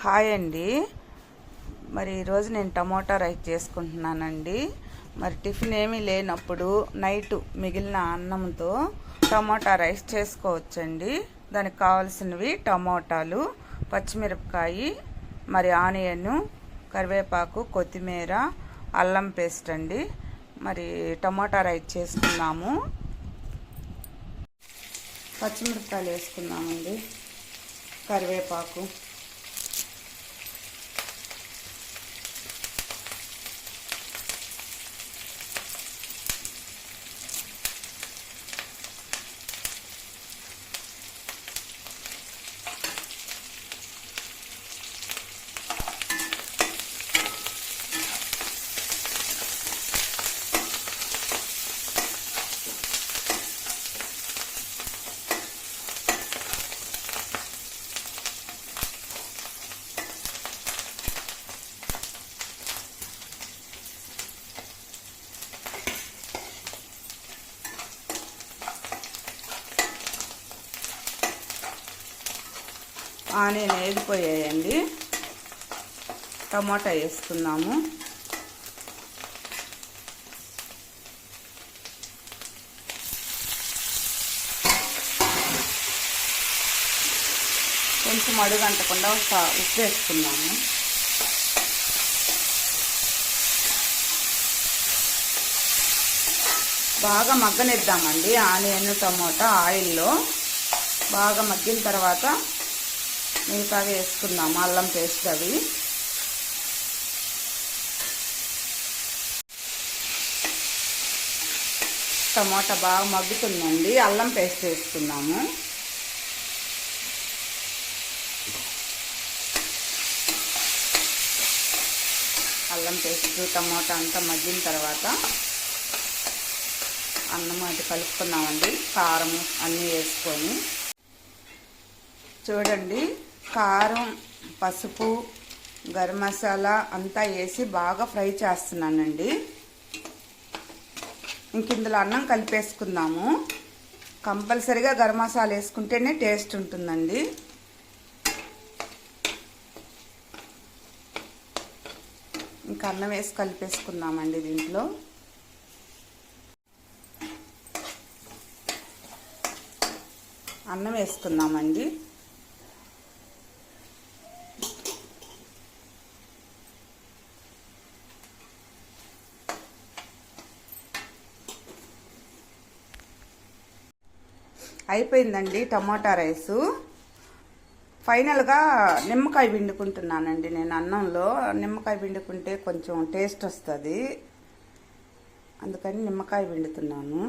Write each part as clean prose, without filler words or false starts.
Hi అండి. మరి ఈరోజు నేను టమోటా రైస్ చేసుకుంటున్నానండి. మరి టిఫిన్ ఏమీ లేనప్పుడు నైట్ మిగిలిన అన్నంతో టమోటా రైస్ చేసుకోవచ్చండి. దానికి కావాల్సినవి టమోటాలు, పచ్చిమిరపకాయ, మరి ఆనియన్, కరివేపాకు, కొత్తిమీర, అల్లం పేస్ట్ అండి. మరి టమోటా రైస్ చేసుకున్నాము. పచ్చిమిరపకాయలు వేసుకున్నామండి, కరివేపాకు, ఆనియన్ వేగిపోయాయండి. టమాటా వేసుకున్నాము. కొంచెం అడుగంటకుండా ఉప్పు వేసుకున్నాము. బాగా మగ్గనిద్దామండి. ఆనియన్, టమోటా ఆయిల్లో బాగా మగ్గిన తర్వాత మిగతావి వేసుకుందాము. అల్లం పేస్ట్ అవి టమోటా బాగా మగ్గుతుందండి. అల్లం పేస్ట్ వేసుకున్నాము. అల్లం పేస్ట్, టమోటా అంతా మగ్గిన తర్వాత అన్నం అది కలుపుకున్నామండి. కారం అన్నీ వేసుకొని చూడండి. కారం, పసుపు, గరం మసాలా అంతా వేసి బాగా ఫ్రై చేస్తున్నానండి. ఇంక ఇందులో అన్నం కలిపేసుకుందాము. కంపల్సరీగా గరం మసాలా వేసుకుంటేనే టేస్ట్ ఉంటుందండి. ఇంకా అన్నం వేసి కలిపేసుకుందామండి. దీంట్లో అన్నం వేసుకుందామండి. అయిపోయిందండి టమోటా రైసు. ఫైనల్గా నిమ్మకాయ పిండుకుంటున్నానండి. నేను అన్నంలో నిమ్మకాయ పిండుకుంటే కొంచెం టేస్ట్ వస్తుంది, అందుకని నిమ్మకాయ పిండుతున్నాను.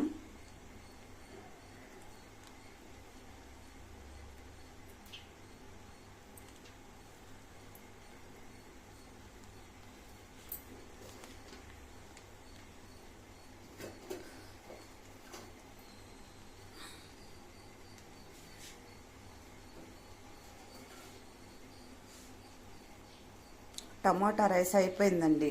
టమోటా రైస్ అయిపోయిందండి.